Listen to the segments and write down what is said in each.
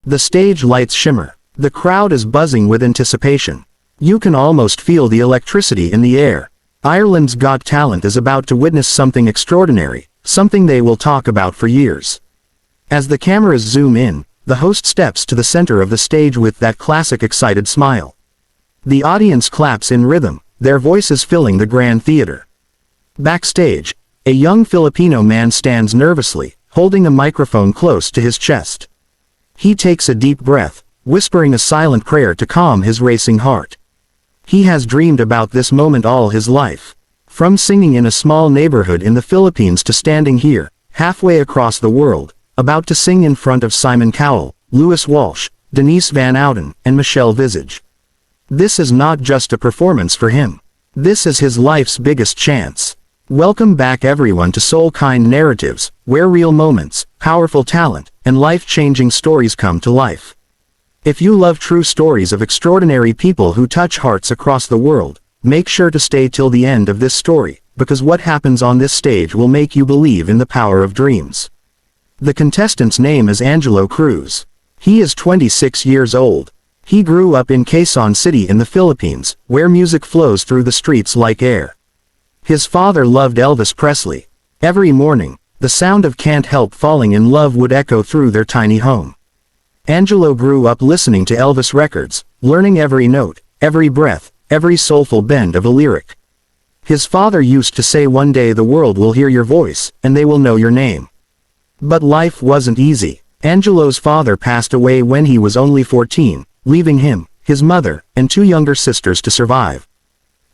The stage lights shimmer. The crowd is buzzing with anticipation. You can almost feel the electricity in the air. Ireland's Got Talent is about to witness something extraordinary, something they will talk about for years. As the cameras zoom in, the host steps to the center of the stage with that classic excited smile. The audience claps in rhythm, their voices filling the grand theater. Backstage, a young Filipino man stands nervously, holding a microphone close to his chest. He takes a deep breath, whispering a silent prayer to calm his racing heart. He has dreamed about this moment all his life. From singing in a small neighborhood in the Philippines to standing here, halfway across the world, about to sing in front of Simon Cowell, Louis Walsh, Denise Van Outen, and Michelle Visage. This is not just a performance for him. This is his life's biggest chance. Welcome back everyone to Soul Kind Narratives, where real moments, powerful talent, and life-changing stories come to life. If you love true stories of extraordinary people who touch hearts across the world, make sure to stay till the end of this story, because what happens on this stage will make you believe in the power of dreams. The contestant's name is Angelo Cruz. He is 26 years old. He grew up in Quezon City in the Philippines, where music flows through the streets like air. His father loved Elvis Presley. Every morning, the sound of Can't Help Falling in Love would echo through their tiny home. Angelo grew up listening to Elvis records, learning every note, every breath, every soulful bend of a lyric. His father used to say one day the world will hear your voice, and they will know your name. But life wasn't easy. Angelo's father passed away when he was only 14, leaving him, his mother, and 2 younger sisters to survive.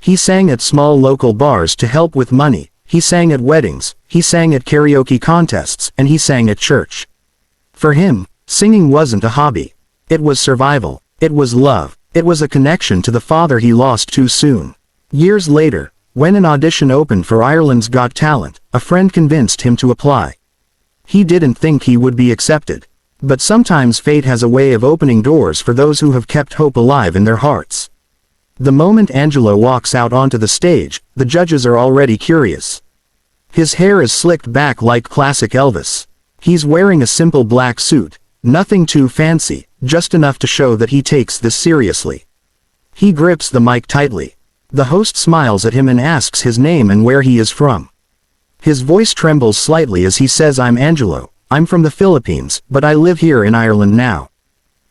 He sang at small local bars to help with money, he sang at weddings, he sang at karaoke contests, and he sang at church. For him, singing wasn't a hobby. It was survival. It was love. It was a connection to the father he lost too soon. Years later, when an audition opened for Ireland's Got Talent, a friend convinced him to apply. He didn't think he would be accepted. But sometimes fate has a way of opening doors for those who have kept hope alive in their hearts. The moment Angelo walks out onto the stage, the judges are already curious. His hair is slicked back like classic Elvis. He's wearing a simple black suit. Nothing too fancy, just enough to show that he takes this seriously. He grips the mic tightly. The host smiles at him and asks his name and where he is from. His voice trembles slightly as he says, "I'm Angelo, I'm from the Philippines, but I live here in Ireland now."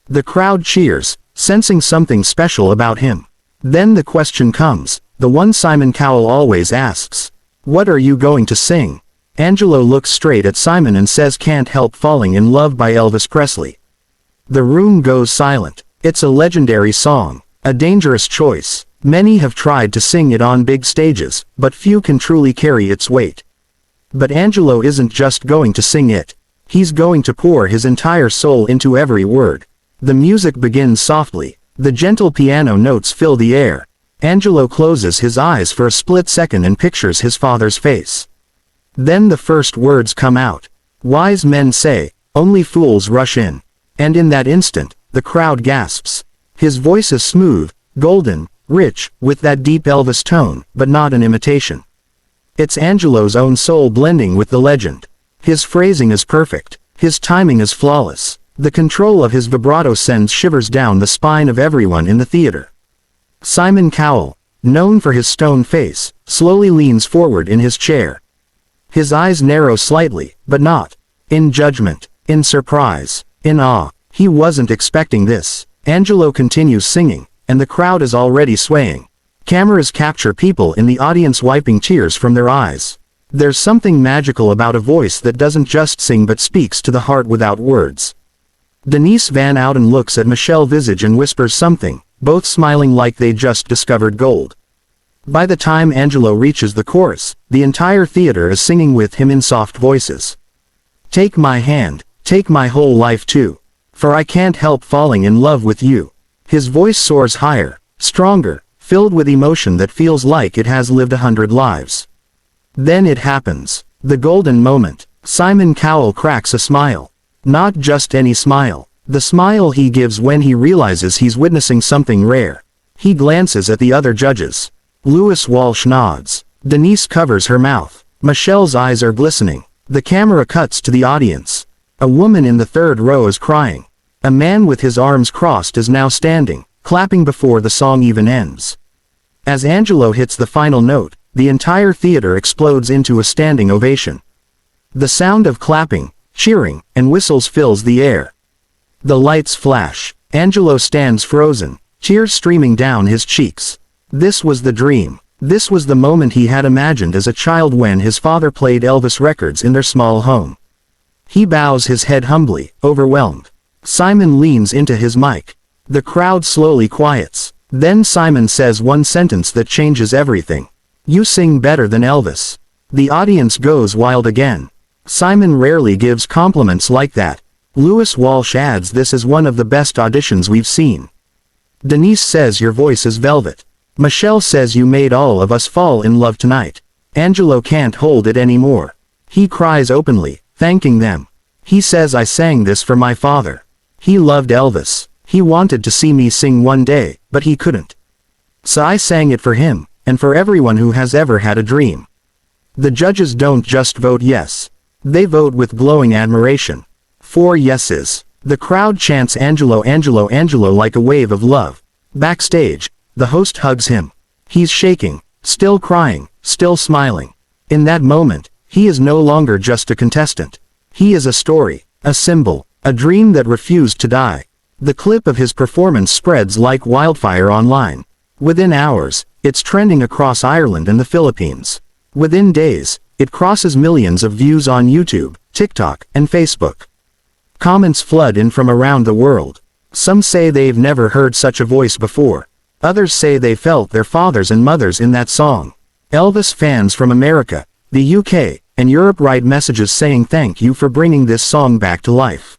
The crowd cheers, sensing something special about him. Then the question comes, the one Simon Cowell always asks. "What are you going to sing?" Angelo looks straight at Simon and says, "Can't Help Falling in Love" by Elvis Presley. The room goes silent. It's a legendary song, a dangerous choice. Many have tried to sing it on big stages, but few can truly carry its weight. But Angelo isn't just going to sing it. He's going to pour his entire soul into every word. The music begins softly. The gentle piano notes fill the air. Angelo closes his eyes for a split second and pictures his father's face. Then the first words come out. "Wise men say, only fools rush in." And in that instant, the crowd gasps. His voice is smooth, golden, rich, with that deep Elvis tone, but not an imitation. It's Angelo's own soul blending with the legend. His phrasing is perfect. His timing is flawless. The control of his vibrato sends shivers down the spine of everyone in the theater. Simon Cowell, known for his stone face, slowly leans forward in his chair. His eyes narrow slightly, but not in judgment, in surprise, in awe. He wasn't expecting this. Angelo continues singing, and the crowd is already swaying. Cameras capture people in the audience wiping tears from their eyes. There's something magical about a voice that doesn't just sing but speaks to the heart without words. Denise Van Outen looks at Michelle Visage and whispers something, both smiling like they just discovered gold. By the time Angelo reaches the chorus, the entire theater is singing with him in soft voices. "Take my hand, take my whole life too. For I can't help falling in love with you." His voice soars higher, stronger, filled with emotion that feels like it has lived 100 lives. Then it happens. The golden moment. Simon Cowell cracks a smile. Not just any smile. The smile he gives when he realizes he's witnessing something rare. He glances at the other judges. Louis Walsh nods. Denise covers her mouth. Michelle's eyes are glistening. The camera cuts to the audience. A woman in the third row is crying. A man with his arms crossed is now standing, clapping before the song even ends. As Angelo hits the final note, the entire theater explodes into a standing ovation. The sound of clapping, cheering, and whistles fills the air. The lights flash. Angelo stands frozen, tears streaming down his cheeks. This was the dream. This was the moment he had imagined as a child when his father played Elvis records in their small home. He bows his head humbly, overwhelmed. Simon leans into his mic. The crowd slowly quiets. Then Simon says one sentence that changes everything. "You sing better than Elvis." The audience goes wild again. Simon rarely gives compliments like that. Lewis Walsh adds, "This is one of the best auditions we've seen." Denise says, "Your voice is velvet." Michelle says, "You made all of us fall in love tonight." Angelo can't hold it anymore. He cries openly, thanking them. He says, "I sang this for my father. He loved Elvis. He wanted to see me sing one day, but he couldn't. So I sang it for him, and for everyone who has ever had a dream." The judges don't just vote yes. They vote with glowing admiration. 4 yeses. The crowd chants Angelo, Angelo, Angelo like a wave of love. Backstage, the host hugs him. He's shaking, still crying, still smiling. In that moment, he is no longer just a contestant. He is a story, a symbol, a dream that refused to die. The clip of his performance spreads like wildfire online. Within hours, it's trending across Ireland and the Philippines. Within days, it crosses millions of views on YouTube, TikTok, and Facebook. Comments flood in from around the world. Some say they've never heard such a voice before. Others say they felt their fathers and mothers in that song. Elvis fans from America, the UK, and Europe write messages saying thank you for bringing this song back to life.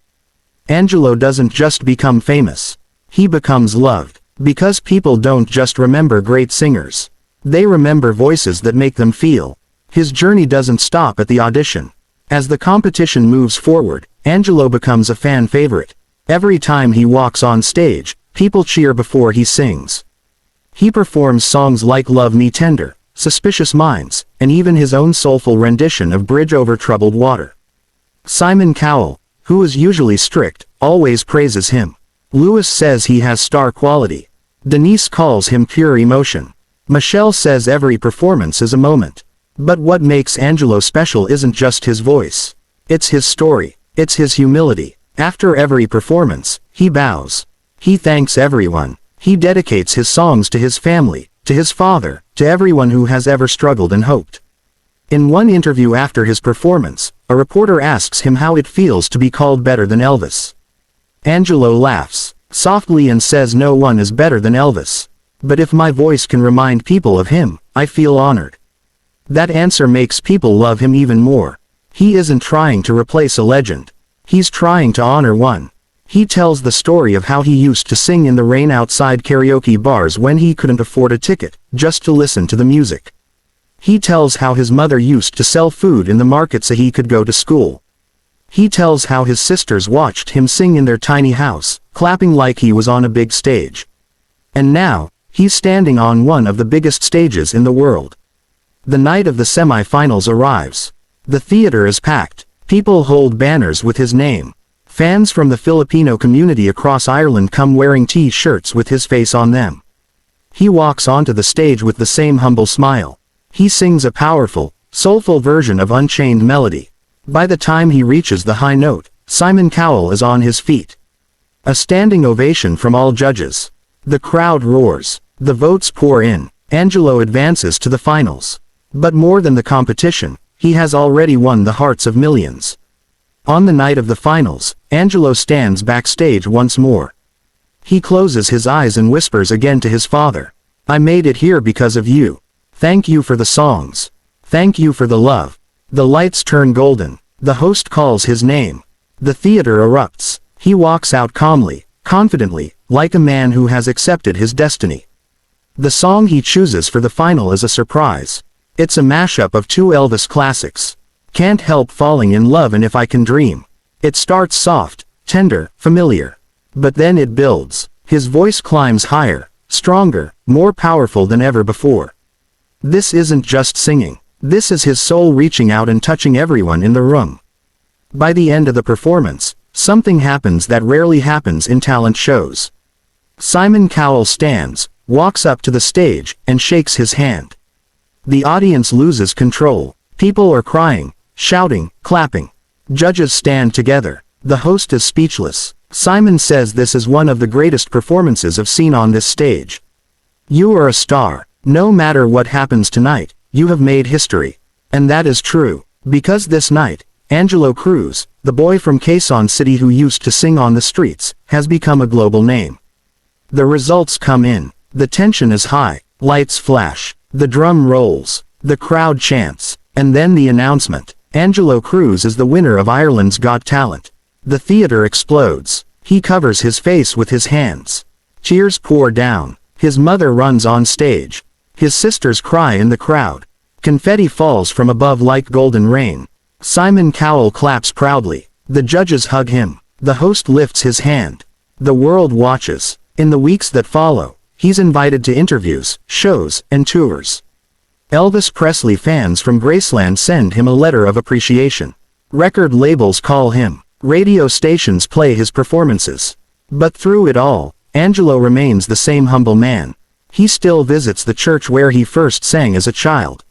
Angelo doesn't just become famous. He becomes loved. Because people don't just remember great singers. They remember voices that make them feel. His journey doesn't stop at the audition. As the competition moves forward, Angelo becomes a fan favorite. Every time he walks on stage, people cheer before he sings. He performs songs like Love Me Tender, Suspicious Minds, and even his own soulful rendition of Bridge Over Troubled Water. Simon Cowell, who is usually strict, always praises him. Lewis says he has star quality. Denise calls him pure emotion. Michelle says every performance is a moment. But what makes Angelo special isn't just his voice. It's his story. It's his humility. After every performance, he bows. He thanks everyone. He dedicates his songs to his family, to his father, to everyone who has ever struggled and hoped. In one interview after his performance, a reporter asks him how it feels to be called better than Elvis. Angelo laughs softly and says, "No one is better than Elvis. But if my voice can remind people of him, I feel honored." That answer makes people love him even more. He isn't trying to replace a legend. He's trying to honor one. He tells the story of how he used to sing in the rain outside karaoke bars when he couldn't afford a ticket, just to listen to the music. He tells how his mother used to sell food in the market so he could go to school. He tells how his sisters watched him sing in their tiny house, clapping like he was on a big stage. And now, he's standing on one of the biggest stages in the world. The night of the semi-finals arrives. The theater is packed. People hold banners with his name. Fans from the Filipino community across Ireland come wearing T-shirts with his face on them. He walks onto the stage with the same humble smile. He sings a powerful, soulful version of Unchained Melody. By the time he reaches the high note, Simon Cowell is on his feet. A standing ovation from all judges. The crowd roars. The votes pour in. Angelo advances to the finals. But more than the competition, he has already won the hearts of millions. On the night of the finals, Angelo stands backstage once more. He closes his eyes and whispers again to his father. "I made it here because of you. Thank you for the songs. Thank you for the love." The lights turn golden. The host calls his name. The theater erupts. He walks out calmly, confidently, like a man who has accepted his destiny. The song he chooses for the final is a surprise. It's a mashup of 2 Elvis classics. Can't Help Falling in Love and If I Can Dream. It starts soft, tender, familiar. But then it builds. His voice climbs higher, stronger, more powerful than ever before. This isn't just singing. This is his soul reaching out and touching everyone in the room. By the end of the performance, something happens that rarely happens in talent shows. Simon Cowell stands, walks up to the stage, and shakes his hand. The audience loses control. People are crying, shouting, clapping. Judges stand together. The host is speechless. Simon says this is one of the greatest performances I've seen on this stage. You are a star. No matter what happens tonight, you have made history. And that is true. Because this night, Angelo Cruz, the boy from Quezon City who used to sing on the streets, has become a global name. The results come in. The tension is high. Lights flash. The drum rolls. The crowd chants. And then the announcement. Angelo Cruz is the winner of Ireland's Got Talent. The theater explodes. He covers his face with his hands. Cheers pour down. His mother runs on stage. His sisters cry in the crowd. Confetti falls from above like golden rain. Simon Cowell claps proudly. The judges hug him. The host lifts his hand. The world watches. In the weeks that follow, he's invited to interviews, shows, and tours. Elvis Presley fans from Graceland send him a letter of appreciation. Record labels call him. Radio stations play his performances. But through it all, Angelo remains the same humble man. He still visits the church where he first sang as a child.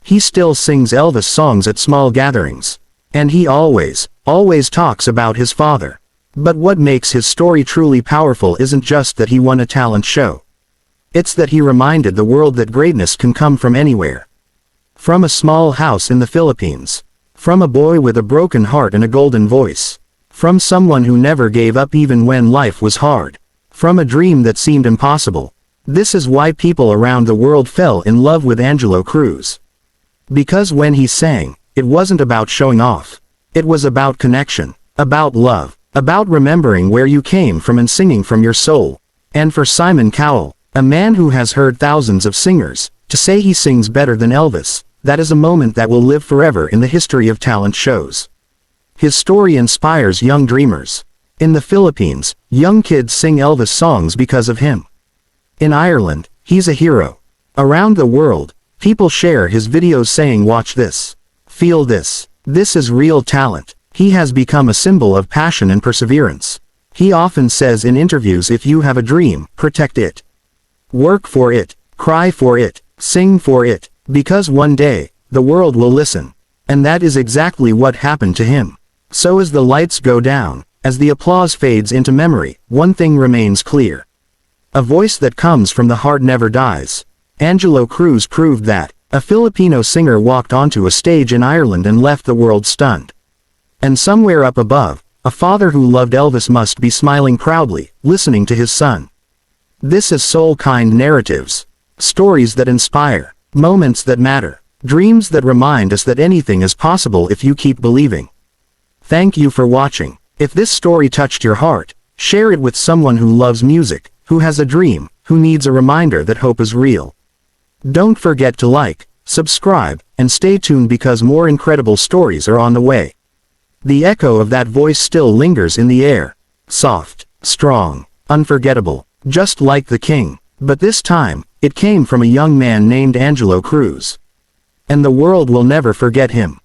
He still sings Elvis songs at small gatherings. And he always talks about his father. But what makes his story truly powerful isn't just that he won a talent show. It's that he reminded the world that greatness can come from anywhere. From a small house in the Philippines. From a boy with a broken heart and a golden voice. From someone who never gave up even when life was hard. From a dream that seemed impossible. This is why people around the world fell in love with Angelo Cruz. Because when he sang, it wasn't about showing off. It was about connection. About love. About remembering where you came from and singing from your soul. And for Simon Cowell, a man who has heard thousands of singers, to say he sings better than Elvis, that is a moment that will live forever in the history of talent shows. His story inspires young dreamers. In the Philippines, young kids sing Elvis songs because of him. In Ireland, he's a hero. Around the world, people share his videos saying, "Watch this. Feel this. This is real talent." He has become a symbol of passion and perseverance. He often says in interviews, if you have a dream, protect it. Work for it, cry for it, sing for it, because one day, the world will listen. And that is exactly what happened to him. So as the lights go down, as the applause fades into memory, one thing remains clear. A voice that comes from the heart never dies. Angelo Cruz proved that. A Filipino singer walked onto a stage in Ireland and left the world stunned. And somewhere up above, a father who loved Elvis must be smiling proudly, listening to his son. This is soul-kind narratives. Stories that inspire. Moments that matter. Dreams that remind us that anything is possible if you keep believing. Thank you for watching. If this story touched your heart, share it with someone who loves music, who has a dream, who needs a reminder that hope is real. Don't forget to like, subscribe, and stay tuned because more incredible stories are on the way. The echo of that voice still lingers in the air. Soft, strong, unforgettable, just like the king. But this time, it came from a young man named Angelo Cruz. And the world will never forget him.